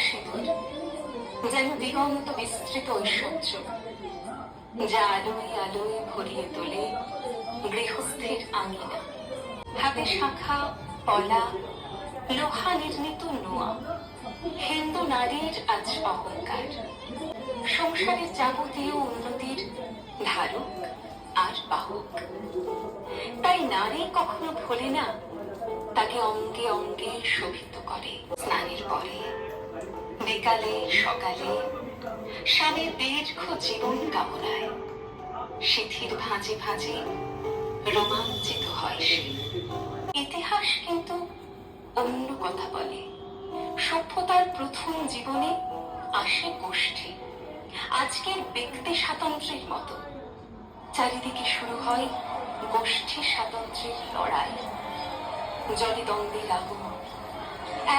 সিঁদুর যেন দিগন্ত বিস্তৃত ঐশ্বর্য, যা আলোয় আলোয় ভরিয়ে তোলে গৃহস্থের আঙিনা। হাতে শাখা পলা, লোহা নির্মিত নোয়া, হিন্দু নারীর আজ অহংকার, সংসারের যাবতীয় উন্নতির ধারক আর বাহক। তাই নারী কখনো ভোলে না তাকে অঙ্গে অঙ্গে শোভিত করে। স্নানের পরে, বিকালে, সকালে, স্বামীর দীর্ঘ জীবন কামনায় সিথির ভাঁজে ভাঁজে রোমাঞ্চিত হয় সে। ইতিহাস কিন্তু অন্য কথা বলে। সভ্যতার প্রথম জীবনে আসে গোষ্ঠী। আজকের ব্যক্তি স্বাতন্ত্র্যের মতো চারিদিকে শুরু হয় গোষ্ঠী স্বাতন্ত্র্যের লড়াই। জলে দ্বন্দ্বের আগুন,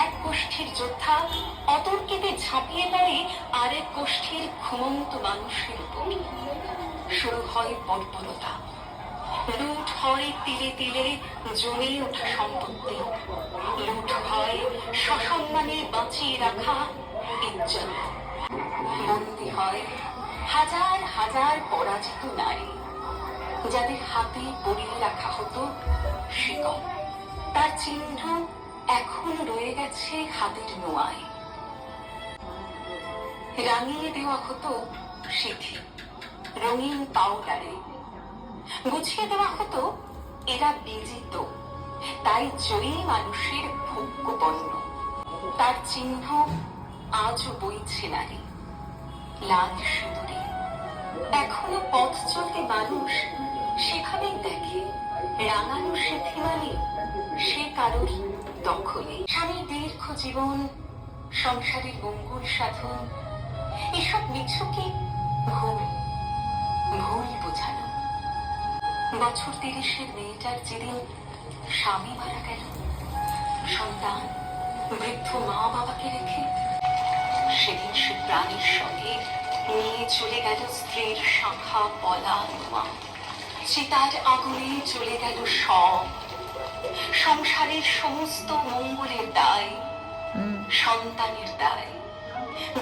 এক গোষ্ঠীর যোদ্ধা অতর্কিতে ঝাঁপিয়ে পড়ে আরেক গোষ্ঠীর ঘুমন্ত মানুষের উপর। শুরু হয় বর্বরতা, লুট হয় তিলে তিলে জমে ওঠা সম্পত্তি, লুট হয় সসম্মানে বাঁচিয়ে রাখা ইজ্জত, বন্দী হয় হাজার হাজার পরাজিত নারী যাদের হাতে পরিয়ে রাখা হতো শিকল। তার চিহ্ন এখন রয়ে গেছে হাতের নোয়ায়। রাঙিয়ে দেওয়া হতো সিথি রঙিন পাউডারে, গুছিয়ে দেওয়া হতো এরা বিজিত, তাই জয়ী মানুষের ভোগ্য পণ্য। তার চিহ্ন আজও বইছে নারী লাল সিঁদুরে। এখনো পথ চলতে মানুষ সেভাবেই দেখে রাঙানো সিথি মানে সে কারোর দখলে। স্বামীর দীর্ঘ জীবন, সংসারের মঙ্গল সাধন, এসব মিছুকে ভুল ভুল বোঝানো। বছর 30-এর মেয়েটার যেদিন স্বামী মারা গেল, সন্তান বৃদ্ধ মা বাবাকে রেখে, সেদিন সে প্রাণের সঙ্গে নিয়ে চলে গেল স্ত্রীর শাখা পলা নোয়া। চিতার আগুনে চলে গেল সব। সংসারের সমস্ত মঙ্গলের দায়, সন্তানের দায়,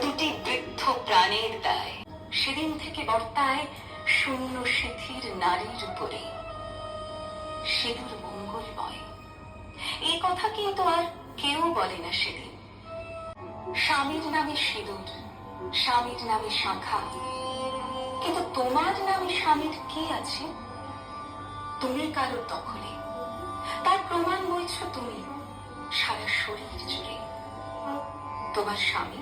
দুটি বৃদ্ধ প্রাণের দায়। সেদিন থেকে বর্তায় শূন্য সিথির নারীর উপরে। সিঁদুর মঙ্গলময়, এই কথা কিন্তু আর কেউ বলে না সেদিন। স্বামীর নামে সিঁদুর, স্বামীর নামে শাখা, কিন্তু তোমার নামে স্বামীর কি আছে? তুমি কারোর দখলে, তার প্রমাণ বইছ তুমি সারা শরীর জুড়ে। তোমার স্বামী,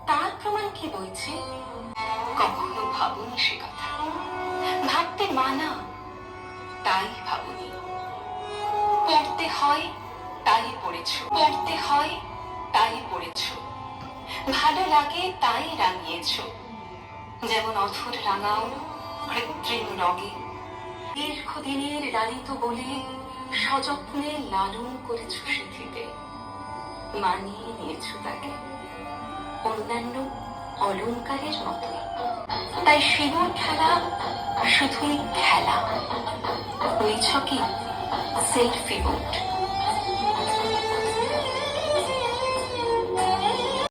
তার প্রমাণ কি বইছে? কখনো ভাবুনি সে কথা, ভাবতে মানা, তাই ভাবুনি। পড়তে হয় তাই পড়েছ, পড়তে হয় তাই পড়েছ, ভালো লাগে তাই রাঙিয়েছ। যেমন অধর রাঙাও কৃত্রিম রঙে, দীর্ঘদিনের লালিত বলে সযত্নে লালন করেছ সিথিতে, মানিয়ে নিয়েছ তাকে অন্যান্য অলংকারের মতোই। তাই সিঁদুর খেলা শুধুই খেলা, নিছকই সেলফি বোট।